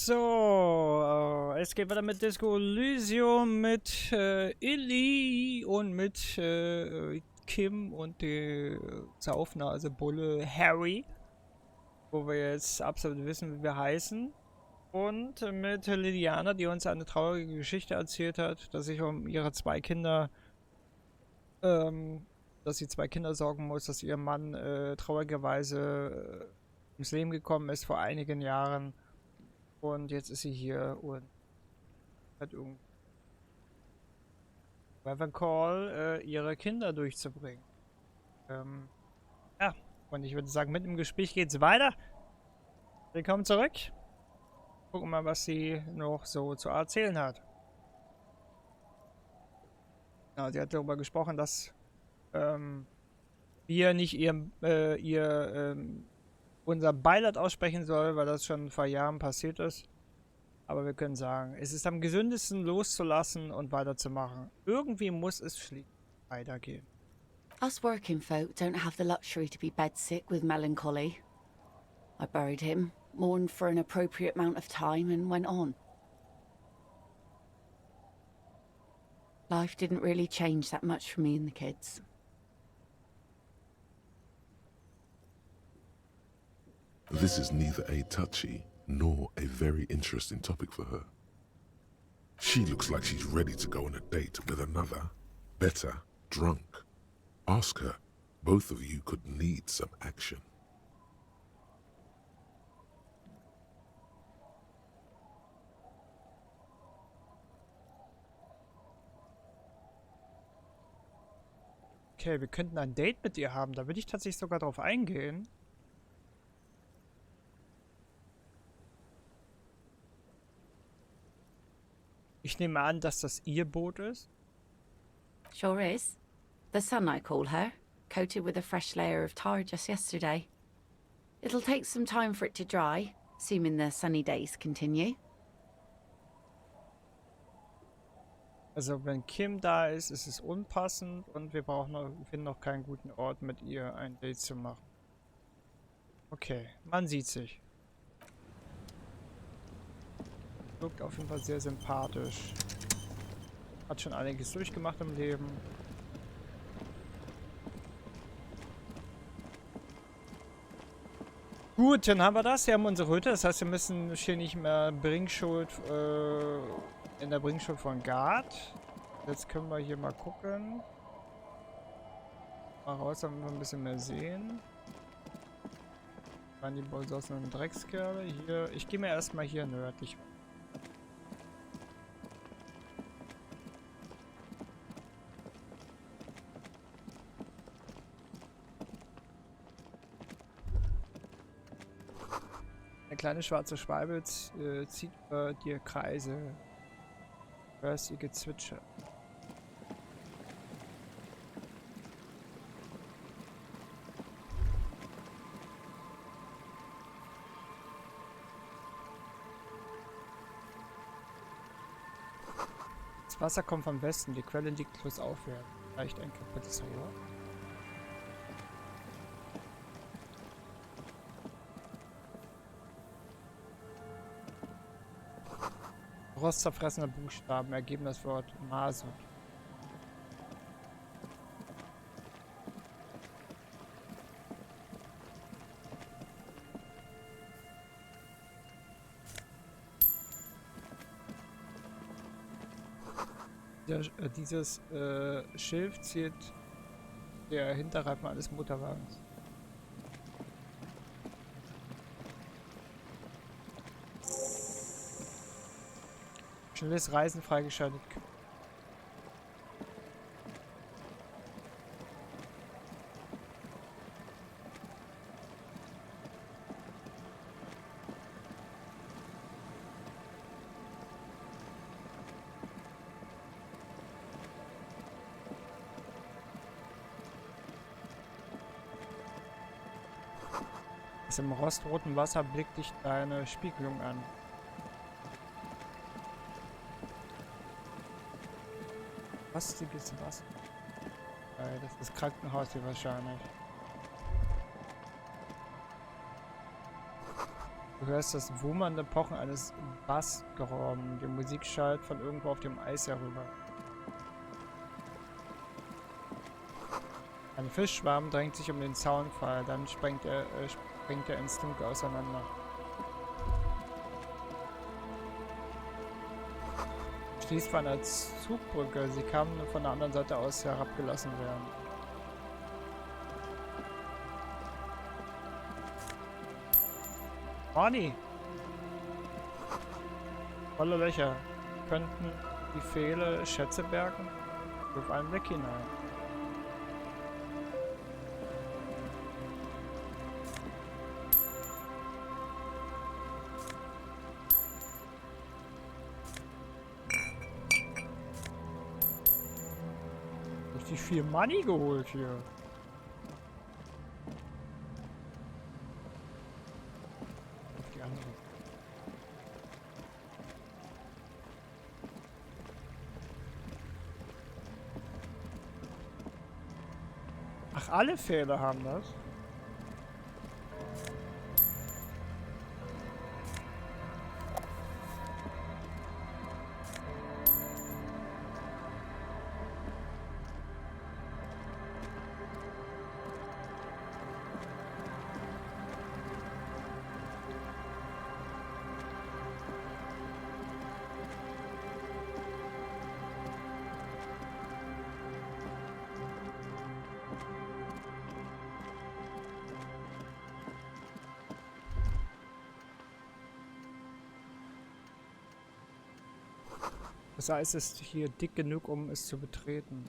So, es geht weiter mit Disco Elysium, mit Illy und mit Kim und der Saufnase Bulle Harry, wo wir jetzt absolut wissen, wie wir heißen. Und mit Liliana, die uns eine traurige Geschichte erzählt hat, dass sich um ihre zwei Kinder, dass sie zwei Kinder sorgen muss, dass ihr Mann traurigerweise ums Leben gekommen ist vor einigen Jahren. Und jetzt ist sie hier und hat irgendwie Call, ihre Kinder durchzubringen. Ja, und ich würde sagen, mit dem Gespräch geht's weiter. Willkommen zurück. Gucken mal, was sie noch so zu erzählen hat. Ja, sie hat darüber gesprochen, dass wir nicht unser Beileid aussprechen soll, weil das schon vor Jahren passiert ist. Aber wir können sagen, es ist am gesündesten loszulassen und weiterzumachen. Irgendwie muss es schließlich weitergehen. Us working folk don't have the luxury to be bedsick with melancholy. I buried him, mourned for an appropriate amount of time, and went on. Life didn't really change that much for me and the kids. This is neither a touchy nor a very interesting topic for her. She looks like she's ready to go on a date with another, better, drunk. Ask her. Both of you could need some action. Okay, wir könnten ein Date mit ihr haben. Da würde ich tatsächlich sogar drauf eingehen. Ich nehme an, dass das ihr Boot ist. Sure is. The sun, I call her, coated with a fresh layer of tar just yesterday. It'll take some time for it to dry, assuming the sunny days continue. Also wenn Kim da ist, ist es unpassend und wir finden noch keinen guten Ort, mit ihr ein Date zu machen. Okay, man sieht sich. Wirkt auf jeden Fall sehr sympathisch. Hat schon einiges durchgemacht im Leben. Gut, dann haben wir das. Wir haben unsere Hütte. Das heißt, wir müssen hier nicht mehr in der Bringschuld von Gard. Jetzt können wir hier mal gucken. Mal raus, damit wir ein bisschen mehr sehen. Die Bolse aus einem Dreckskerl. Hier, ich gehe mir erstmal hier nördlich. Eine kleine schwarze Schwalbe zieht über dir Kreise. Hörst ihr Gezwitscher. Das Wasser kommt vom Westen, die Quelle liegt flussaufwärts. Vielleicht ein kaputtes Rohr. Rostzerfressene Buchstaben ergeben das Wort Masut. Dieses Schilf ziert der Hinterreifen eines Motorwagens. Schnelles Reisen freigeschaltet. Das im rostroten Wasser blickt dich deine Spiegelung an. Rostiges Wasser. Das ist das Krankenhaus hier wahrscheinlich. Du hörst das wummernde Pochen eines Bassdrum. Die Musik schallt von irgendwo auf dem Eis herüber. Ein Fischschwarm drängt sich um den Zaunpfahl, dann springt er ins Dunkel auseinander. Schließt von einer Zugbrücke. Sie kann von der anderen Seite aus herabgelassen werden. Money! Volle Löcher. Könnten die Pfähle Schätze bergen? Wirf einen Blick hinein. Richtig viel Money geholt hier. Auf die andere. Ach, alle Fehler haben das? Das Eis ist hier dick genug, um es zu betreten.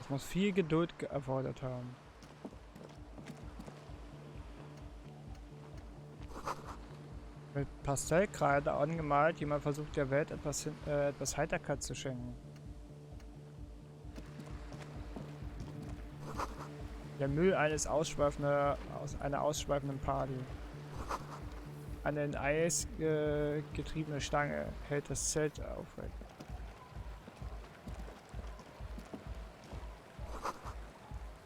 Es muss viel Geduld erfordert haben. Mit Pastellkreide angemalt, jemand versucht der Welt etwas Heiterkeit zu schenken. Der Müll einer ausschweifenden Party. Eine in Eis getriebene Stange hält das Zelt aufrecht.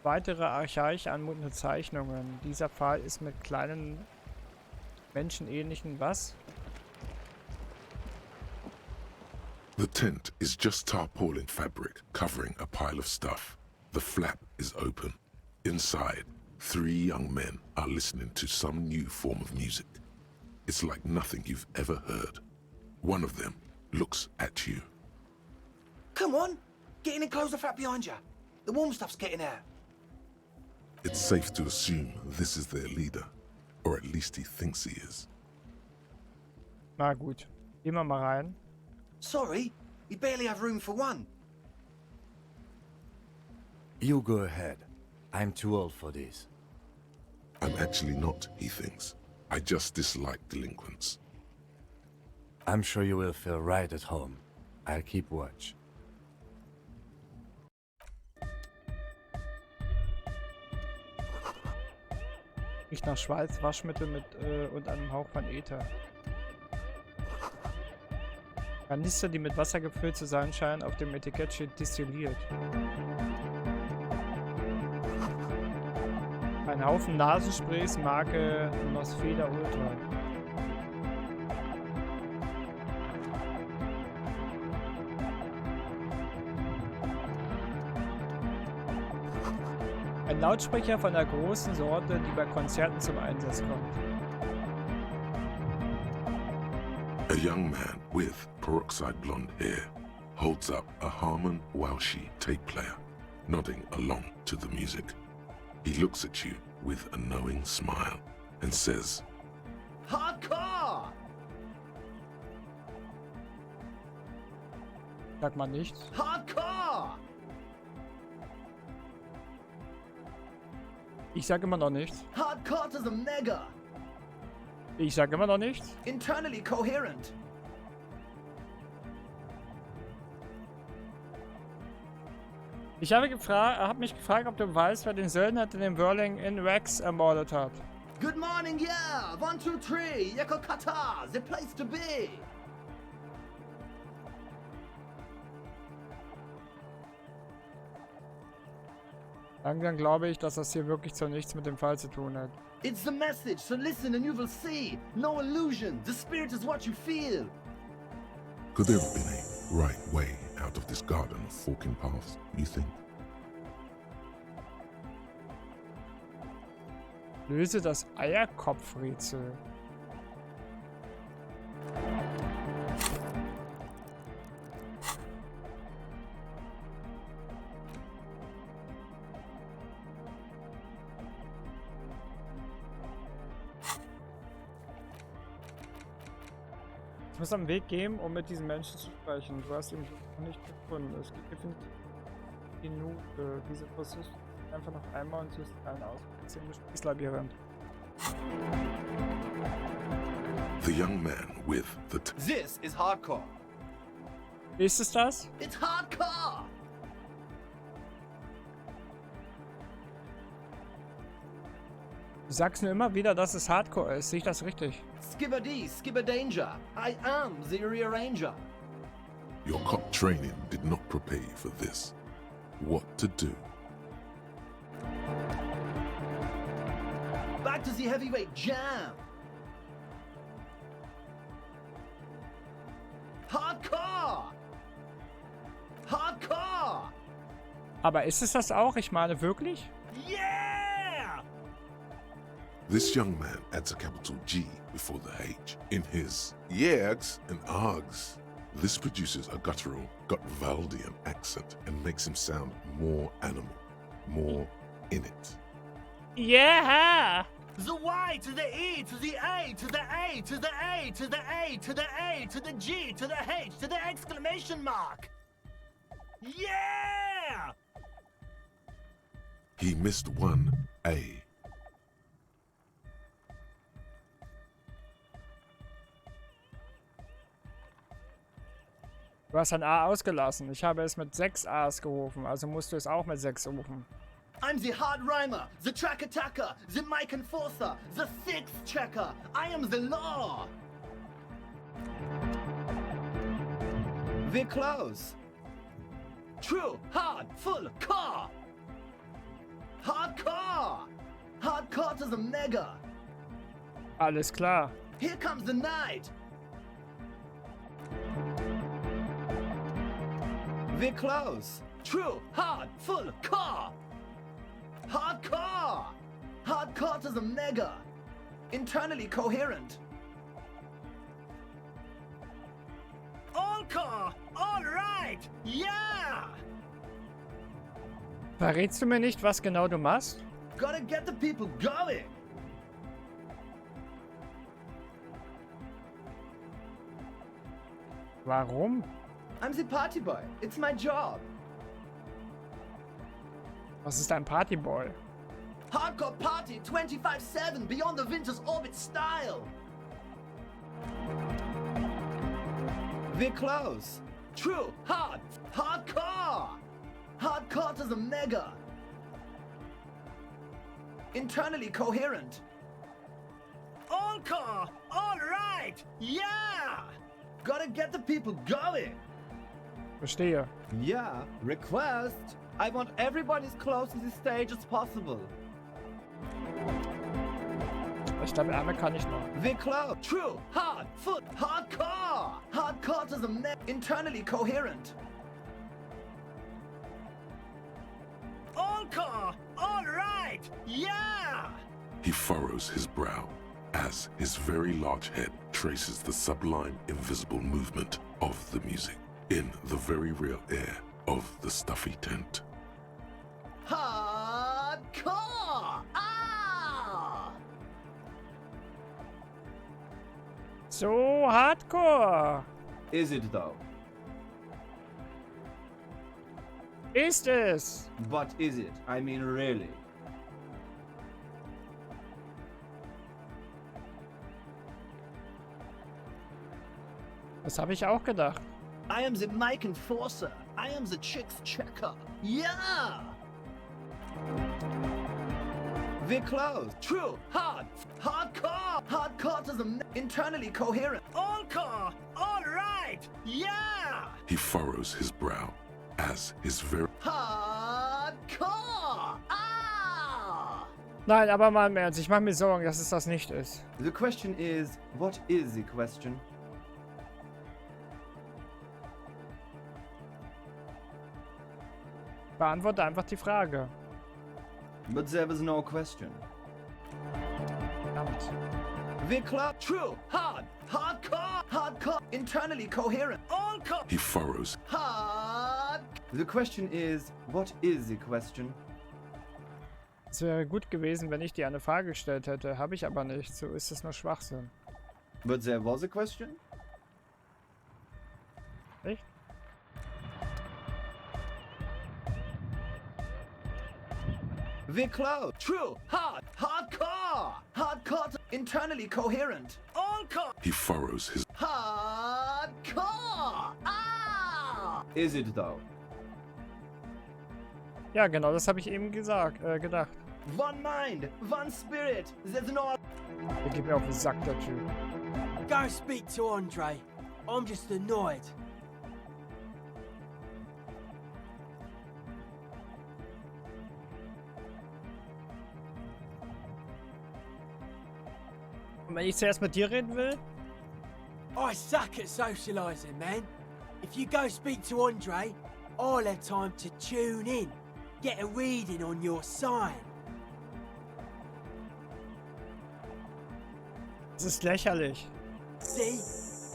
Weitere archaisch anmutende Zeichnungen. Dieser Pfahl ist mit kleinen menschenähnlichen was? The tent is just tarpaulin fabric covering a pile of stuff. The flap is open. Inside, 3 young men are listening to some new form of music. It's like nothing you've ever heard. One of them looks at you. Come on! Get in and close the flap behind you. The warm stuff's getting out. It's safe to assume this is their leader. Or at least he thinks he is. Na gut. Gehen wir mal rein. Sorry, we barely have room for one. You go ahead. I'm too old for this. I'm actually not, he thinks. I just dislike delinquents. I'm sure you will feel right at home. I'll keep watch. Riecht nach Schweiß, Waschmittel und einem Hauch von Ether. Kanister, die mit Wasser gefüllt zu sein scheinen, auf dem Etikett steht destilliert. Ein Haufen Nasensprays Marke Nosfeda Ultra. Ein Lautsprecher von der großen Sorte, die bei Konzerten zum Einsatz kommt. A young man with peroxide blonde hair holds up a Harman Welshi tape player, nodding along to the music. He looks at you with a knowing smile and says, Hardcore! Sagt man nichts. Hardcore! Ich sage immer noch nichts. Hardcore to the mega! Ich sage immer noch nichts. Internally coherent! Ich habe mich gefragt, ob du weißt, wer den Söldner in dem Whirling in Rex ermordet hat. Good morning, yeah! 1, 2, 3! Yeko Kata! The place to be! Langsam glaube ich, dass das hier wirklich so nichts mit dem Fall zu tun hat. It's the message, so listen and you will see. No illusion. The spirit is what you feel. Could there have been a right way out of this garden of forking paths, you think? Löse das Eierkopfrätsel. Ich muss einen Weg gehen, um mit diesen Menschen zu sprechen. Du hast ihn noch nicht gefunden. Es gibt definitiv genug. Diese Versuch einfach noch einmal und suchst einen aus. Das Gesprächslabyrinth. The young man with the This is hardcore. Ist es das? It's hardcore. Du sagst nur immer wieder, dass es Hardcore ist. Sehe ich das richtig? Skibber D, skibber danger. I am the rearranger. Your cop training did not prepare you for this. What to do? Back to the heavyweight jam. Hardcore. Hardcore. Aber ist es das auch? Ich meine wirklich? Yeah! This young man adds a capital G before the H in his yegs and args. This produces a guttural Gotwaldian accent and makes him sound more animal, more in it. Yeah! The Y to the E to the A to the A to the A to the A to the A to the G to the H to the exclamation mark. Yeah! He missed one A. Du hast ein A ausgelassen. Ich habe es mit 6 A's gerufen, also musst du es auch mit 6 rufen. I'm the hard rhymer, the track attacker, the mic enforcer, the sixth checker. I am the law. We're close. True, hard, full, car. Hardcore. Hardcore to the mega. Alles klar. Here comes the night. We're close. True, hard, full, car. Hardcore. Hardcore to the mega. Internally coherent. All car. All right. Yeah. Verrätst du mir nicht, was genau du machst? Gotta get the people going. Warum? I'm the party boy. It's my job. Was ist ein Partyboy? Hardcore party 25/7 beyond the winter's orbit style. We're close. True, hard, hardcore. Hardcore to the mega. Internally coherent. All car, all right, yeah. Gotta get the people going. Verstehe. Yeah, request. I want everybody as close to the stage as possible. Ich glaube, Ärmel kann ich noch. We're close. True. Hard. Foot. Hardcore. Hardcore to the neck. Internally coherent. All car. All right. Yeah. He furrows his brow as his very large head traces the sublime invisible movement of the music in the very real air of the stuffy tent. Hardcore. Ah. So hardcore. Is it though? Ist es? But is it? I mean, really? Das habe ich auch gedacht. I am the mic enforcer. I am the chicks checker. Yeah! We're close. True. Hard. Hardcore. Hardcore to the internally coherent. All car. All right. Yeah! He furrows his brow as his very Hardcore. Nein, aber mal im Ernst. Ich mache mir Sorgen, dass es das nicht ist. The question is, what is the question? Beantworte einfach die Frage. But there was no question. Verdammt. The club, true, hardcore, internally coherent, all core, He furrows. hard. The question is, what is the question? Es wäre gut gewesen, wenn ich dir eine Frage gestellt hätte. Habe ich aber nicht. So ist es nur Schwachsinn. But there was a question? Echt? The club, true, hardcore, internally coherent, all core, He furrows his. hardcore. Ah! Is it though? Ja, genau, das habe ich eben gedacht. One mind, one spirit. There's no. Der geht mir auf den Sack, der Typ. Go speak to Andre. I'm just annoyed. Und wenn ich zuerst mit dir reden will? I suck at socialising, man. If you go speak to Andre, I'll have time to tune in, get a reading on your sign. Das ist lächerlich. See?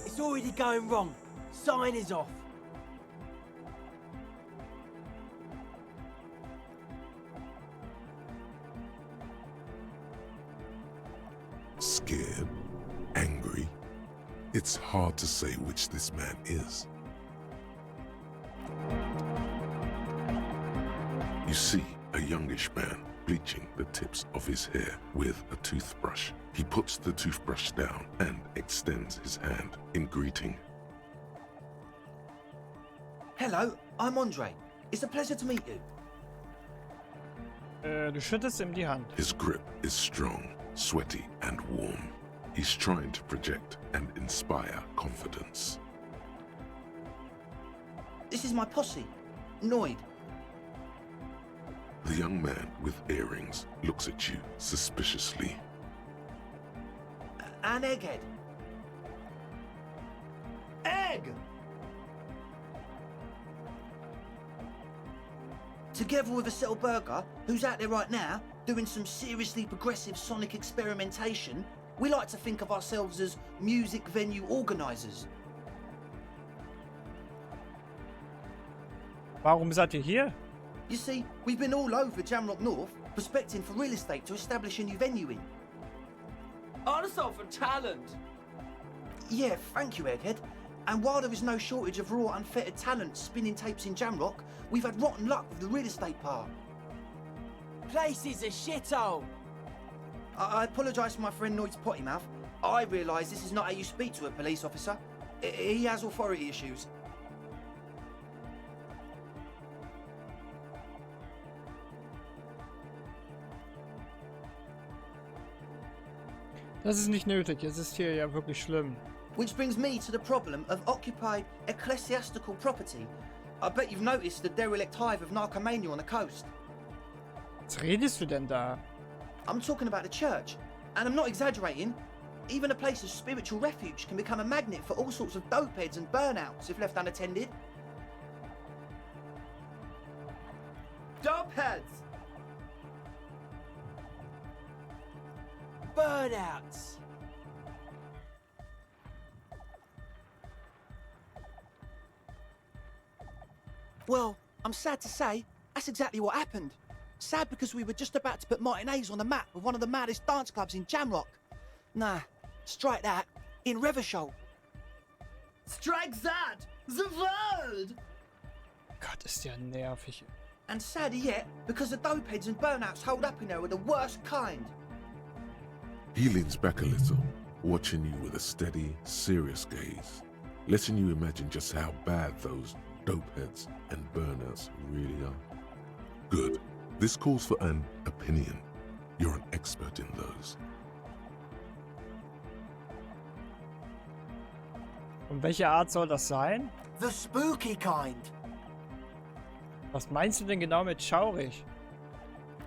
It's already going wrong. Sign is off. Scared, angry. It's hard to say which this man is. You see a youngish man bleaching the tips of his hair with a toothbrush. He puts the toothbrush down and extends his hand in greeting. Hello, I'm Andre. It's a pleasure to meet you. Du schüttest ihm die Hand. His grip is strong, sweaty, and warm. He's trying to project and inspire confidence. This is my posse, Noid. The young man with earrings looks at you suspiciously. And Egghead. Egg! Together with a Cell Burger, who's out there right now, doing some seriously progressive sonic experimentation, we like to think of ourselves as music venue organisers. Warum seid ihr hier? You see, we've been all over Jamrock North, prospecting for real estate to establish a new venue in. Also for talent. Yeah, thank you, Egghead. And while there is no shortage of raw, unfettered talent spinning tapes in Jamrock, we've had rotten luck with the real estate part. Place is a shithole. I apologise for my friend Noid's potty mouth. I realise this is not how you speak to a police officer. He has authority issues. Das ist nicht nötig. Es ist hier ja wirklich schlimm. Which brings me to the problem of occupied ecclesiastical property. I bet you've noticed the derelict hive of narcomania on the coast. Was redest du denn da? I'm talking about the church, and I'm not exaggerating. Even a place of spiritual refuge can become a magnet for all sorts of dopeheads and burnouts if left unattended. Dopeheads! Burnouts. Well, I'm sad to say, that's exactly what happened. Sad because we were just about to put Martinez on the map with one of the maddest dance clubs in Jamrock. Nah, strike that, in Revershoal. Strike that! The world! Gott, ist der nervig. And sadder yet, because the dopeheads and burnouts hold up in there were the worst kind. He leans back a little, watching you with a steady, serious gaze, letting you imagine just how bad those dopeheads and burnouts really are. Good. This calls for an opinion. You're an expert in those. Und welche Art soll das sein? The spooky kind. Was meinst du denn genau mit schaurig?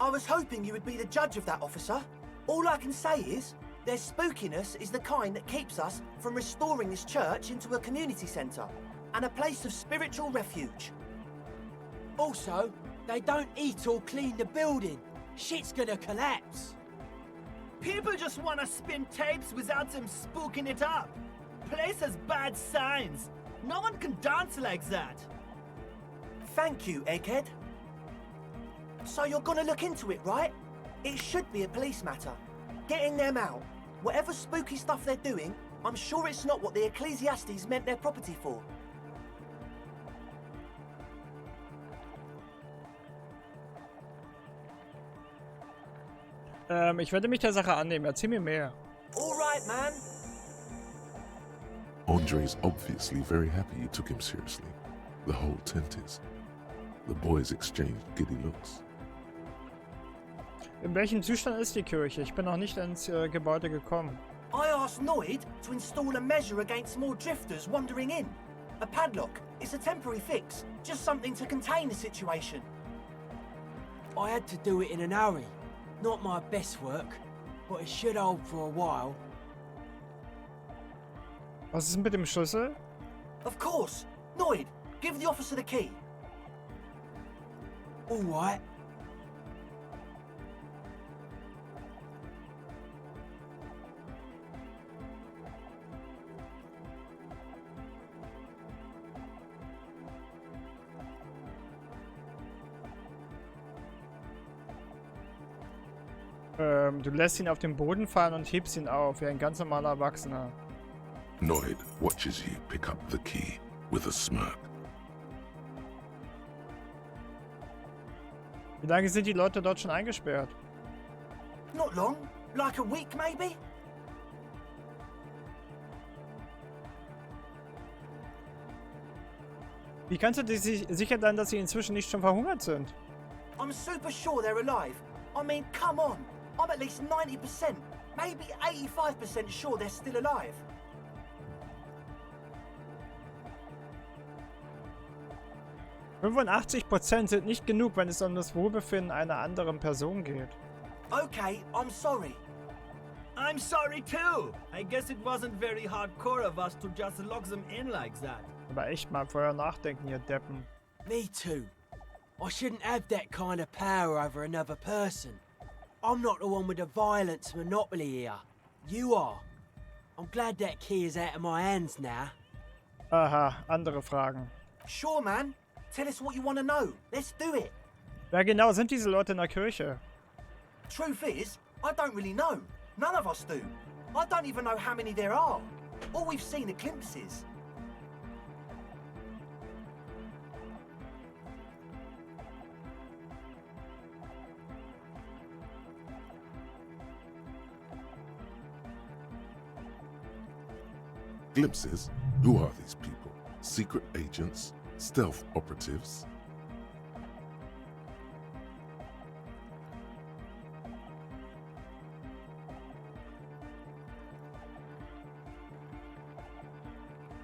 I was hoping you would be the judge of that, officer. All I can say is, their spookiness is the kind that keeps us from restoring this church into a community centre and a place of spiritual refuge. Also, they don't eat or clean the building. Shit's gonna collapse. People just want to spin tapes without them spooking it up. Place has bad signs. No one can dance like that. Thank you, Egghead. So you're gonna look into it, right? It should be a police matter. Getting them out. Whatever spooky stuff they're doing, I'm sure it's not what the Ecclesiastes meant their property for. Ich werde mich der Sache annehmen. Erzähl mir mehr. All right, man. Andre's obviously very happy you took him seriously. The whole tent is. The boys exchanged giddy looks. In welchem Zustand ist die Kirche? Ich bin noch nicht ins Gebäude gekommen. I asked Noid to install a measure against more drifters wandering in. A padlock. It's a temporary fix. Just something to contain the situation. I had to do it in an hurry. Not my best work, but it should hold for a while. Was ist mit dem Schlüssel? Of course. Noid, give the officer the key. All right. Du lässt ihn auf den Boden fallen und hebst ihn auf, wie ein ganz normaler Erwachsener. Noid watches you pick up the key with a smirk. Wie lange sind die Leute dort schon eingesperrt? Not long. Like a week, maybe? Wie kannst du dir sicher sein, dass sie inzwischen nicht schon verhungert sind? I'm super sure they're alive. I mean, come on. I'm at least 90%, maybe 85% sure they're still alive. %85 sind nicht genug, wenn es um das Wohlbefinden einer anderen Person geht. Okay, I'm sorry. I'm sorry too. I guess it wasn't very hardcore of us to just lock them in like that. Aber echt mal vorher nachdenken, ihr Deppen. Me too. I shouldn't have that kind of power over another person. I'm not the one with the violence monopoly here. You are. I'm glad that key is out of my hands now. Aha, andere Fragen. Sure, man. Tell us what you want to know. Let's do it. Wer genau sind diese Leute in der Kirche? Truth is, I don't really know. None of us do. I don't even know how many there are. All we've seen are glimpses. Glimpses? Who are these people? Secret agents? Stealth operatives?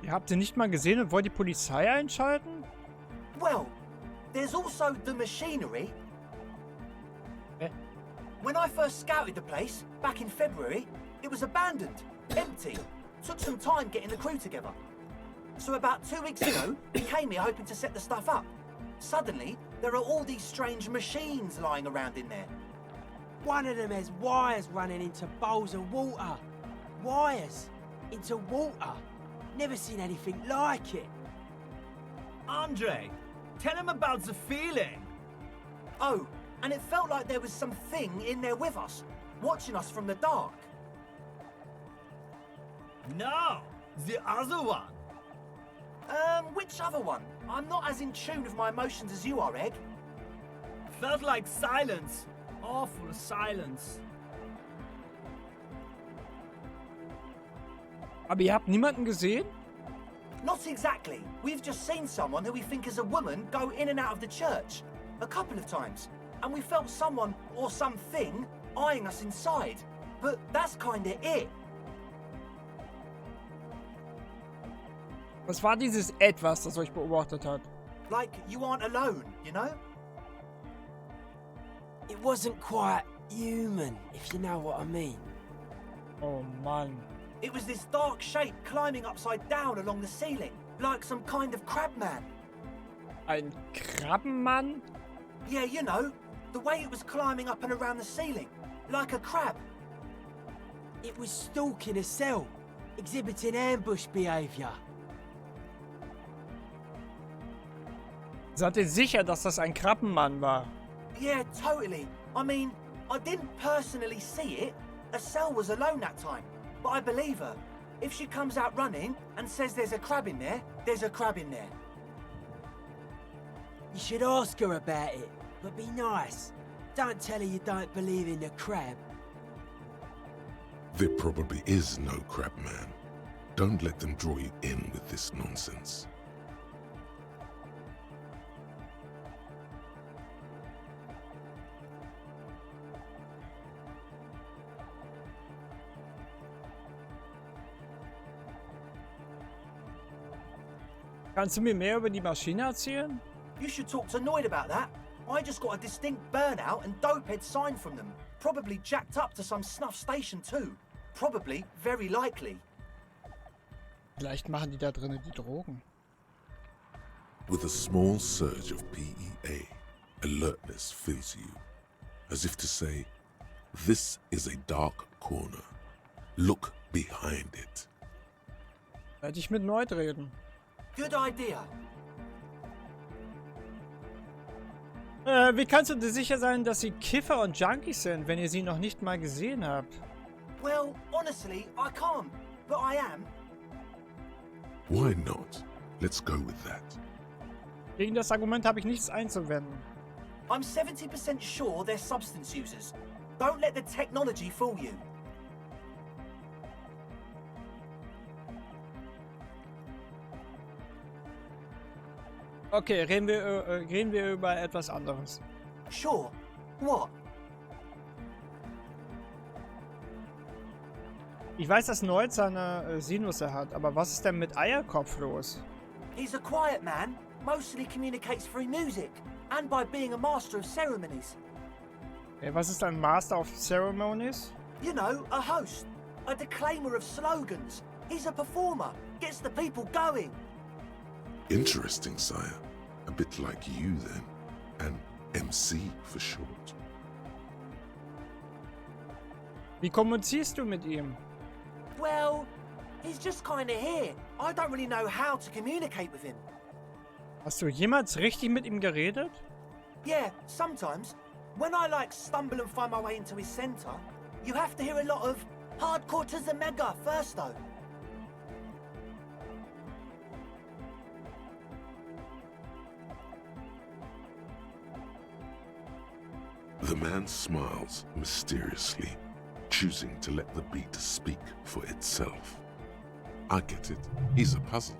Ihr habt sie nicht mal gesehen und wollt die Polizei einschalten? Well, there's also the machinery. When I first scouted the place, back in February, it was abandoned, empty. Took some time getting the crew together. So about 2 weeks ago, we came here hoping to set the stuff up. Suddenly, there are all these strange machines lying around in there. One of them has wires running into bowls of water. Wires into water. Never seen anything like it. Andre, tell him about the feeling. Oh, and it felt like there was something in there with us, watching us from the dark. No, the other one. Which other one? I'm not as in tune with my emotions as you are, Egg. Felt like silence. Awful silence. Aber ihr habt niemanden gesehen? Not exactly. We've just seen someone who we think is a woman go in and out of the church. A couple of times. And we felt someone or something eyeing us inside. But that's kinda it. Was war dieses Etwas, das euch beobachtet hat? Like, you aren't alone, you know? It wasn't quite human, if you know what I mean. Oh Mann. It was this dark shape climbing upside down along the ceiling, like some kind of crabman. Ein Krabbenmann? Yeah, you know, the way it was climbing up and around the ceiling, like a crab. It was stalking a cell, exhibiting ambush behavior. Seid ihr sicher, dass das ein Krabbenmann war? Yeah, totally. I mean, I didn't personally see it. Estelle was alone that time. But I believe her. If she comes out running and says there's a crab in there, there's a crab in there. You should ask her about it, but be nice. Don't tell her you don't believe in the crab. There probably is no crab man. Don't let them draw you in with this nonsense. Kannst du mir mehr über die Maschine erzählen? You should talk to Noid about that. I just got a distinct burnout and dopehead sign from them. Probably jacked up to some snuff station too. Probably, very likely. Vielleicht machen die da drinnen die Drogen. With a small surge of PEA, alertness fills you, as if to say, this is a dark corner. Look behind it. Werde ich mit Noid reden. Good idea. Wie kannst du dir sicher sein, dass sie Kiffer und Junkies sind, wenn ihr sie noch nicht mal gesehen habt? Well, honestly, I can't. But I am. Why not? Let's go with that. Gegen das Argument habe ich nichts einzuwenden. I'm 70% sure they're substance users. Don't let the technology fool you. Okay, reden wir über etwas anderes. Sure. What? Ich weiß, dass Noid seine Sinusse hat, aber was ist denn mit Eierkopf los? He's a quiet man, mostly communicates through music, and by being a master of ceremonies. Okay, was ist ein Master of Ceremonies? You know, a host, a declaimer of slogans. He's a performer, gets the people going. Interesting, sire. A bit like you, then. An MC for short. Wie kommunizierst du mit ihm? Well, he's just kinda here. I don't really know how to communicate with him. Hast du jemals richtig mit ihm geredet? Yeah, sometimes. When I stumble and find my way into his center, you have to hear a lot of hardcore to the mega first though. The man smiles mysteriously, choosing to let the beat speak for itself. I get it. He's a puzzle.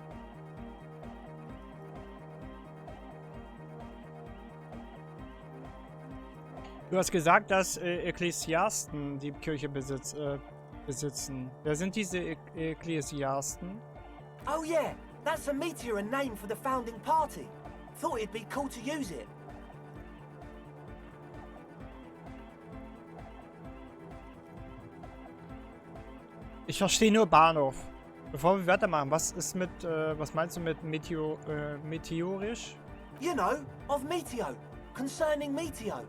Du hast gesagt, dass Ekklesiasten die Kirche besitzen. Wer sind diese Ekklesiasten? Oh yeah, that's a meteor and name for the founding party. Thought it'd be cool to use it. Ich verstehe nur Bahnhof. Bevor wir weitermachen, was meinst du mit meteorisch? You know, of Meteo, concerning Meteo.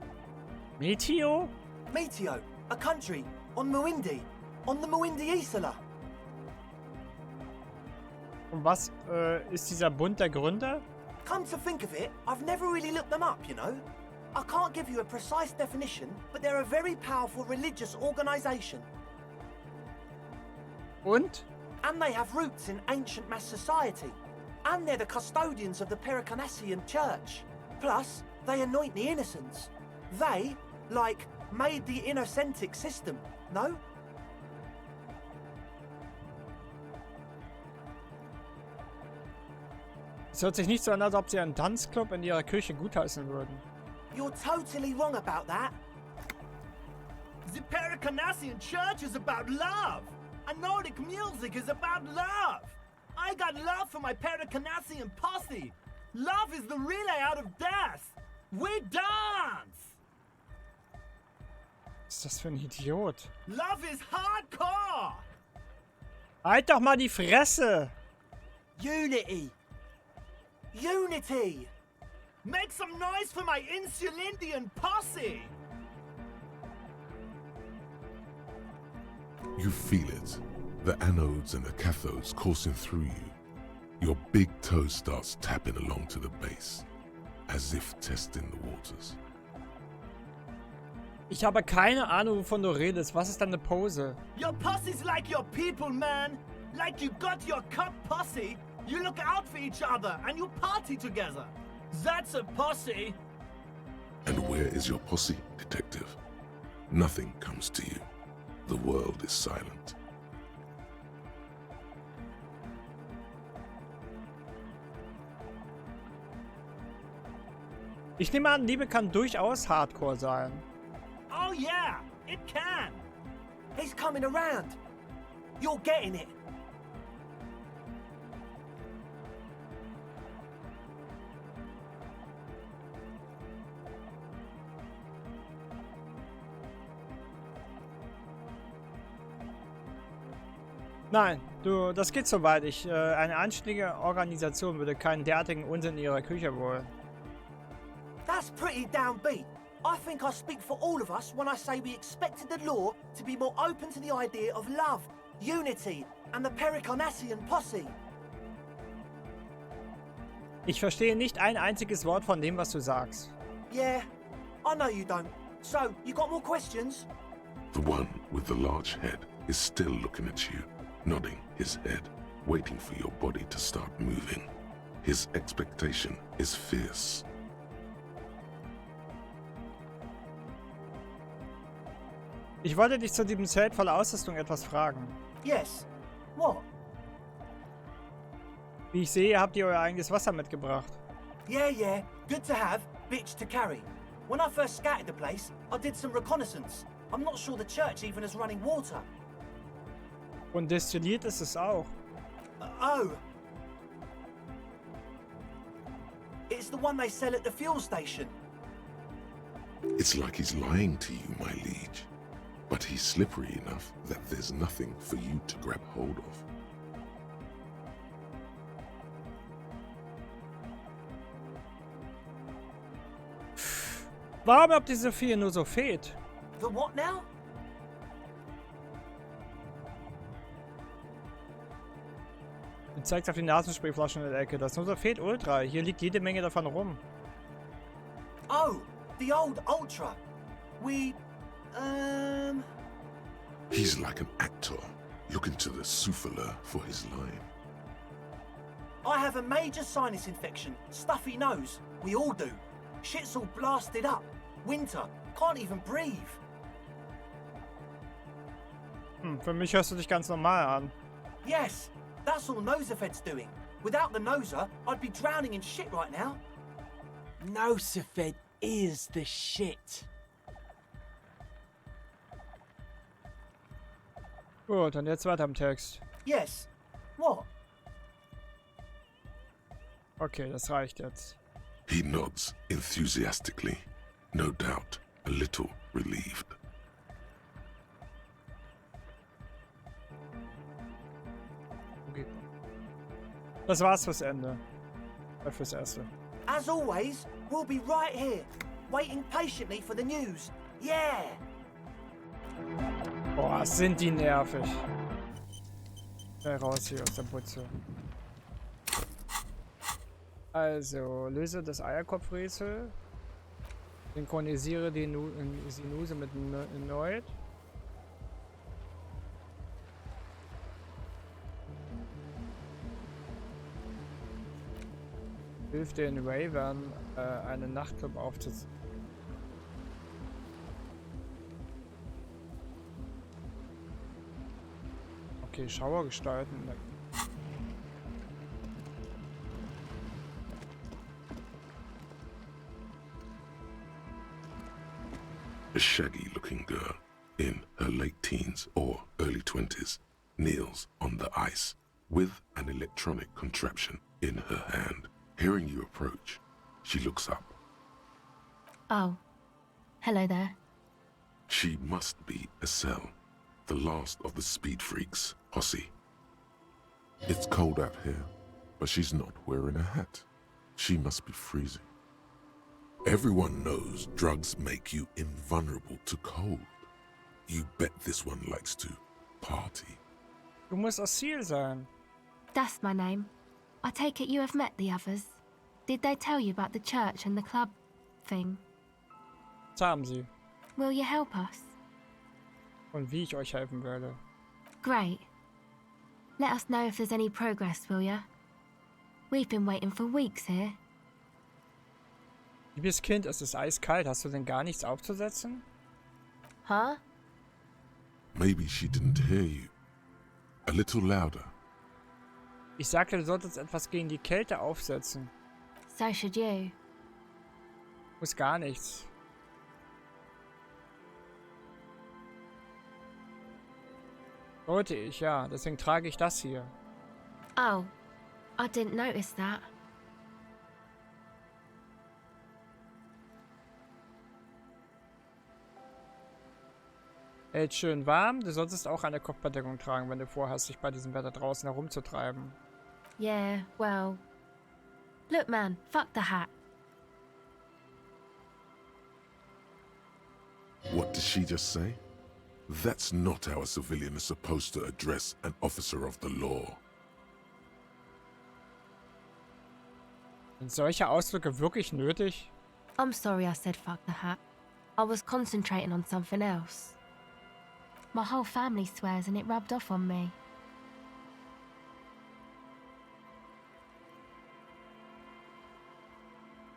Meteo? Meteo, a country, on Muindi, on the Muindi Isla. Und was ist dieser Bund der Gründer? Come to think of it, I've never really looked them up, you know. I can't give you a precise definition, but they're a very powerful religious organization. Und? And they have roots in ancient mass society. And they're the custodians of the Pericanassian church. Plus, they anoint the innocents. They, made the innocentic system, no? Es hört sich nicht so an, als ob sie einen Tanzclub in ihrer Kirche gutheißen würden. You're totally wrong about that. The Pericanassian church is about love. And Nordic music is about love. I got love for my Pericanassian posse. Love is the relay out of death. We dance! Was ist das für ein Idiot? Love is hardcore! Halt doch mal die Fresse! Unity! Unity! Make some noise for my Insulindian posse! You feel it. The anodes and the cathodes coursing through you. Your big toe starts tapping along to the base, as if testing the waters. Ich habe keine Ahnung, wovon du redest. Was ist deine Pose? Your posse's like your people, man! Like you got your cup posse, you look out for each other and you party together. That's a posse! And where is your posse, detective? Nothing comes to you. The world is silent. Ich nehme an, Liebe kann durchaus Hardcore sein. Oh yeah, it can! He's coming around. You're getting it. Nein, das geht so weit. Eine anständige Organisation würde keinen derartigen Unsinn in ihrer Küche wollen. That's pretty downbeat. I think I speak for all of us when I say we expected the law to be more open to the idea of love, unity, and the Pericarnassian posse. Ich verstehe nicht ein einziges Wort von dem, was du sagst. Yeah, I know you don't. So, you got more questions? The one with the large head is still looking at you, nodding his head, waiting for your body to start moving. His expectation is fierce. Ich wollte dich zu diesem Zelt voller Ausrüstung etwas fragen. Yes. What? Wie ich sehe, habt ihr euer eigenes Wasser mitgebracht. Yeah. Good to have, bitch to carry. When I first scouted the place, I did some reconnaissance. I'm not sure the church even has running water. Und destilliert ist es auch. Oh. It's the one they sell at the fuel station. It's like he's lying to you, my liege. But he's slippery enough that there's nothing for you to grab hold of. Warum habt ihr so viel nur so fehlt? The what now? Du zeigst auf die Nasensprayflaschen in der Ecke. Das Nosophet Ultra. Hier liegt jede Menge davon rum. Oh, the old Ultra. He's like an actor, looking to the souffleur for his line. I have a major sinus infection, stuffy nose. We all do. Shit's all blasted up. Winter. Can't even breathe. Für mich hörst du dich ganz normal an. Yes, that's all Nosefed's doing. Without the Noser, I'd be drowning in shit right now. Nosefed is the shit. Gut, und jetzt weiter im Text. Yes. What? Okay, das reicht jetzt. He nods enthusiastically, no doubt a little relieved. Okay. Das war's fürs Ende. Fürs Erste. As always, we'll be right here, waiting patiently for the news. Yeah! Boah, sind die nervig. Schnell raus hier aus der Butze. Also, löse das Eierkopfrätsel. Synchronisiere die Sinuse mit erneut. Hilf den Ravern, einen Nachtclub aufzuziehen. Okay, Schauer gestalten. A shaggy-looking girl in her late teens or early 20s kneels on the ice with an electronic contraption in her hand. Hearing you approach, she looks up. Oh, hello there. She must be Estelle, the last of the speed freaks, Hossie. It's cold out here, but she's not wearing a hat. She must be freezing. Everyone knows drugs make you invulnerable to cold. You bet this one likes to party. Du musst aus Ziel sein. That's my name. I take it you have met the others. Did they tell you about the church and the club thing? Das haben sie. Will you help us? Und wie ich euch helfen werde. Great. Let us know if there's any progress, will ya? We've been waiting for weeks here. Liebes Kind, es ist eiskalt. Hast du denn gar nichts aufzusetzen? Huh? Maybe she didn't hear you. A little louder. Ich sagte, du solltest etwas gegen die Kälte aufsetzen. So should you. Muss gar nichts. Sollte ich, ja. Deswegen trage ich das hier. Oh, I didn't notice that. Hält schön warm. Du solltest auch eine Kopfbedeckung tragen, wenn du vorhast, dich bei diesem Wetter draußen herumzutreiben. Yeah, well... Look, man, fuck the hat. What did she just say? That's not how a civilian is supposed to address an officer of the law. Sind solche Ausdrücke wirklich nötig? I'm sorry I said fuck the hat. I was concentrating on something else. My whole family swears and it rubbed off on me.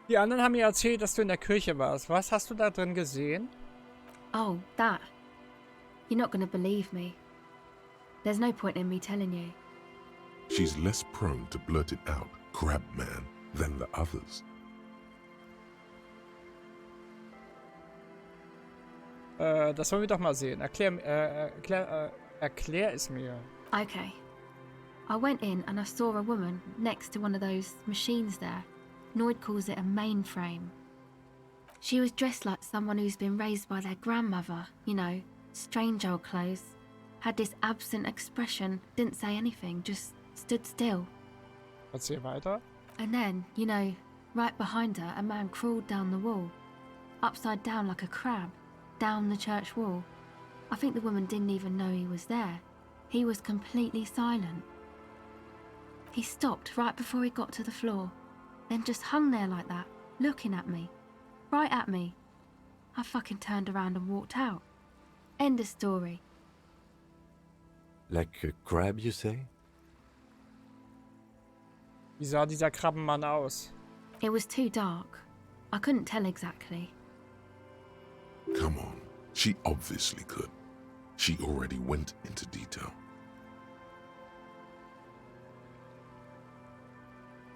Die anderen haben mir erzählt, dass du in der Kirche warst. Was hast du da drin gesehen? Oh, that. You're not gonna believe me. There's no point in me telling you. She's less prone to blurt it out, crab man, than the others. Das wollen wir doch mal sehen. Erklär es mir. Okay. I went in and I saw a woman next to one of those machines there. Noid calls it a mainframe. She was dressed like someone who's been raised by their grandmother, you know, strange old clothes. Had this absent expression, didn't say anything, just stood still. Erzähl weiter. And then, you know, right behind her, a man crawled down the wall. Upside down like a crab, down the church wall. I think the woman didn't even know he was there. He was completely silent. He stopped right before he got to the floor, then just hung there like that, looking at me. Right at me. I fucking turned around and walked out. End of story. Like a crab, you say? Wie sah dieser Krabbenmann aus? It was too dark. I couldn't tell exactly. Come on, she obviously could. She already went into detail.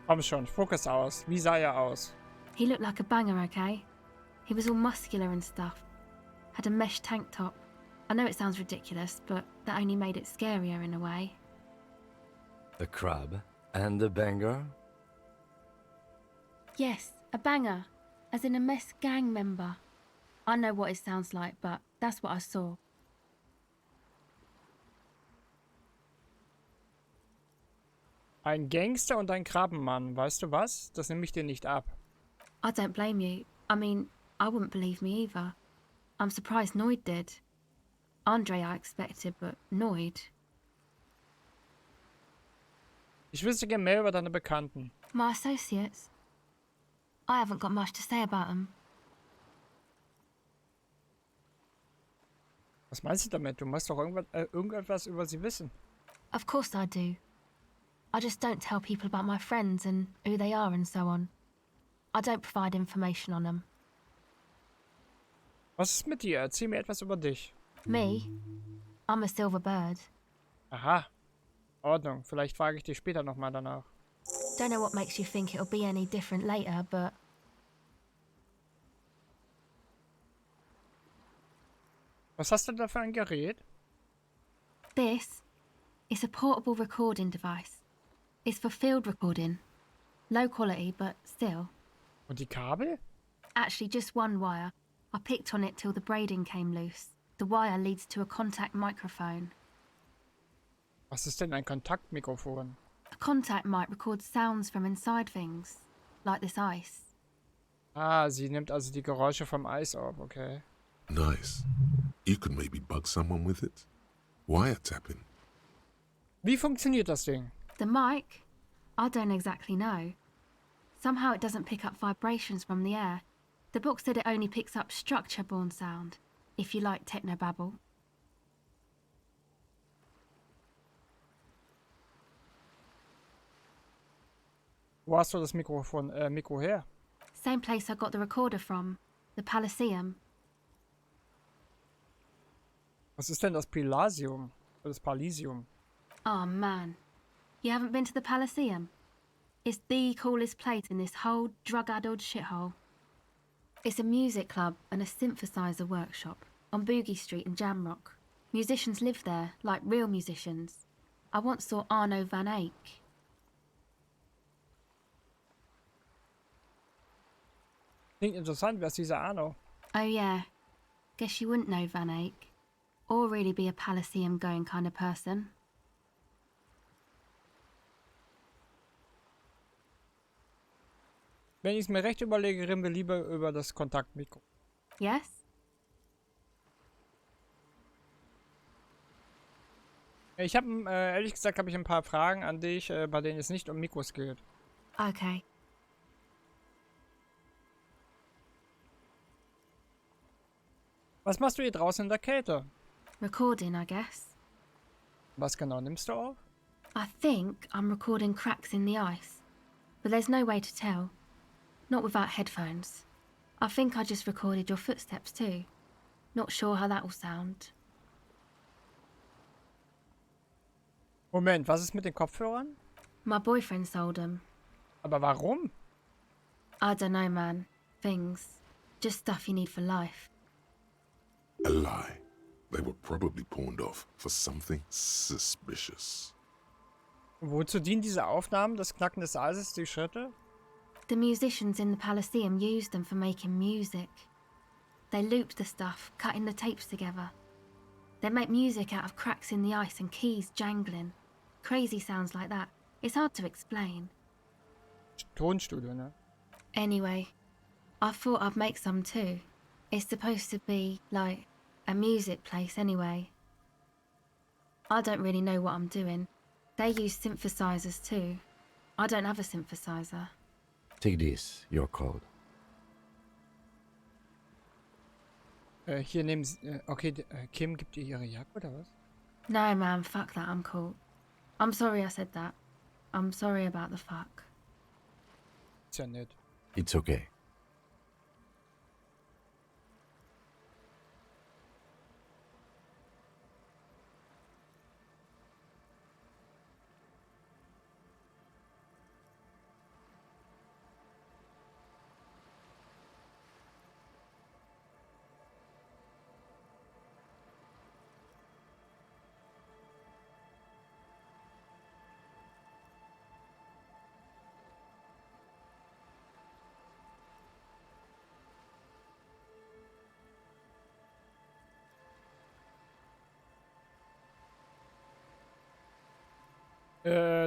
Komm schon, spuck es aus. Wie sah er aus? He looked like a banger, okay? He was all muscular and stuff. Had a mesh tank top. I know it sounds ridiculous, but that only made it scarier in a way. The crab and the banger? Yes, a banger. As in a mess gang member. I know what it sounds like, but that's what I saw. Ein Gangster und ein Krabbenmann. Weißt du was? Das nehme ich dir nicht ab. I don't blame you. I mean, I wouldn't believe me either. I'm surprised Noid did. Andre I expected, but Noid... Ich wüsste gerne mehr über deine Bekannten. My associates? I haven't got much to say about them. Was meinst du damit? Du musst doch irgendetwas über sie wissen. Of course I do. I just don't tell people about my friends and who they are and so on. I don't provide information on them. Was ist mit dir? Erzähl mir etwas über dich. Me? I'm a silver bird. Aha. Ordnung. Vielleicht frage ich dich später nochmal danach. Don't know what makes you think it'll be any different later, but... Was hast du da für ein Gerät? This is a portable recording device. It's for field recording. Low quality, but still. Und die Kabel? Actually, just one wire. I picked on it till the braiding came loose. The wire leads to a contact microphone. Was ist denn ein Kontaktmikrofon? A contact mic records sounds from inside things, like this ice. Ah, sie nimmt also die Geräusche vom Eis auf, okay. Nice. You could maybe bug someone with it. Wiretapping. Wie funktioniert das Ding? The mic? I don't exactly know. Somehow it doesn't pick up vibrations from the air. The book said it only picks up structure-borne sound, if you like technobabble. Wo hast du das Mikro her? Same place I got the recorder from, the Elysium. Was ist denn das Elysium? Das Elysium? Oh man, you haven't been to the Elysium? It's the coolest place in this whole drug-addled shithole. It's a music club and a synthesizer workshop on Boogie Street in Jamrock. Musicians live there, like real musicians. I once saw Arno van Eyck. Klingt interessant, wer ist dieser Arno? Oh yeah, guess you wouldn't know Van Eyck. Or really be a Elysium-going kind of person. Wenn ich es mir recht überlege, reden wir lieber über das Kontaktmikro. Yes? Ich habe, ehrlich gesagt, habe ich ein paar Fragen an dich, bei denen es nicht um Mikros geht. Okay. Was machst du hier draußen in der Kälte? Recording, I guess. Was genau nimmst du auf? I think I'm recording cracks in the ice, but there's no way to tell. Not without headphones. I think I just recorded your footsteps too. Not sure how that will sound. Moment, was ist mit den Kopfhörern? My boyfriend sold them. Aber warum? I don't know, man. Things. Just stuff you need for life. A lie. They were probably pawned off for something suspicious. Wozu dienen diese Aufnahmen, das Knacken des Eises, die Schritte? The musicians in the Elysium used them for making music. They looped the stuff, cutting the tapes together. They make music out of cracks in the ice and keys jangling. Crazy sounds like that. It's hard to explain. Tonstudio, ne? Anyway, I thought I'd make some too. It's supposed to be, like, a music place anyway. I don't really know what I'm doing. They use synthesizers too. I don't have a synthesizer. Take this, your code. Hier nehmen sie... okay, Kim gibt ihr ihre Jacke, oder was? No, man, fuck that, I'm cool. I'm sorry I said that. I'm sorry about the fuck. Ist ja nett. It's okay.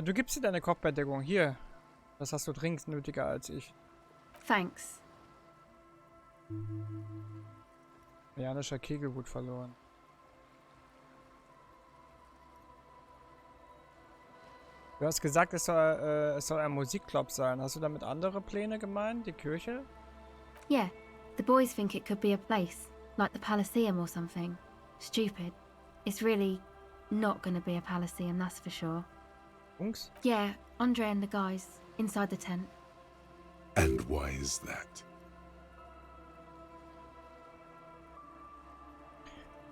Du gibst dir deine Kopfbedeckung. Hier. Das hast du dringend nötiger als ich. Thanks. Janischer Kegelhut verloren. Du hast gesagt, es soll ein Musikclub sein. Hast du damit andere Pläne gemeint? Die Kirche? Yeah, the boys think it could be a place, like the Elysium or something. Stupid. It's really not gonna be a Elysium, that's for sure. Jungs? Yeah, Andre and the guys, inside the tent. And why is that?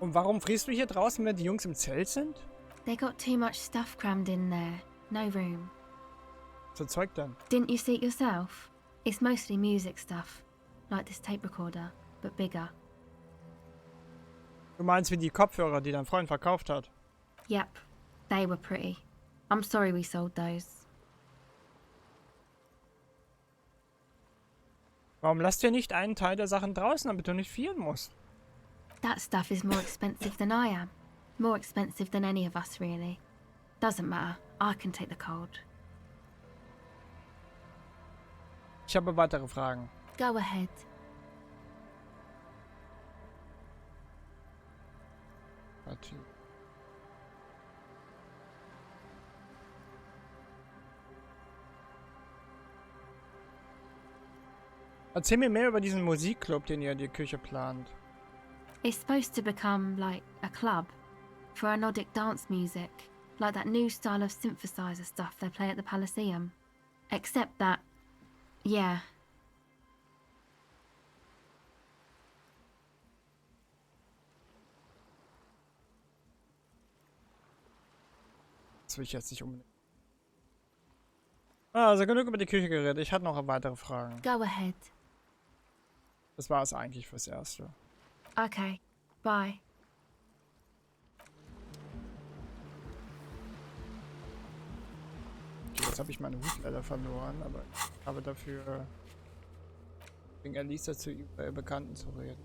Und warum frierst du hier draußen, wenn die Jungs im Zelt sind? They got too much stuff crammed in there. No room. Was für Zeug denn? Didn't you see it yourself? It's mostly music stuff. Like this tape recorder, but bigger. Du meinst wie die Kopfhörer, die dein Freund verkauft hat? Yep, they were pretty. I'm sorry we sold those. Warum lasst ihr nicht einen Teil der Sachen draußen, damit du nicht fliehen musst? That stuff is more expensive than I am. More expensive than any of us, really. Doesn't matter. I can take the cold. Ich habe weitere Fragen. Go ahead. Warte. Erzähl mir mehr über diesen Musikclub, den ihr in die Küche plant. It's supposed to become like a club for anodic dance music, like that new style of synthesizer stuff they play at the Elysium. Except that, yeah. Das will ich jetzt nicht unbedingt. Also genug über die Küche geredet. Ich hatte noch weitere Fragen. Go ahead. Das war es eigentlich fürs Erste. Okay. Bye. Okay, jetzt habe ich meine Hut leider verloren, aber ich habe dafür wegen Elisa zu Bekannten zu reden.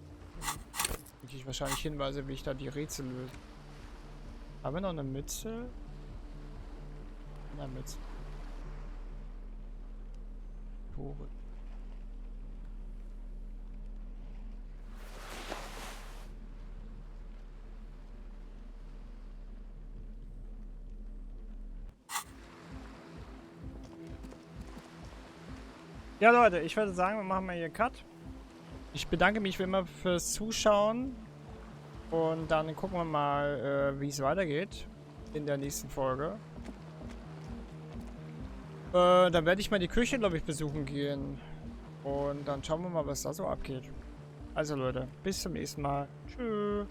Kriege ich wahrscheinlich Hinweise, wie ich da die Rätsel löse. Haben wir noch eine Mütze? Eine Mütze. Tore. Ja, Leute, ich würde sagen, wir machen mal hier Cut. Ich bedanke mich wie immer fürs Zuschauen. Und dann gucken wir mal, wie es weitergeht in der nächsten Folge. Dann werde ich mal die Küche, glaube ich, besuchen gehen. Und dann schauen wir mal, was da so abgeht. Also Leute, bis zum nächsten Mal. Tschüss.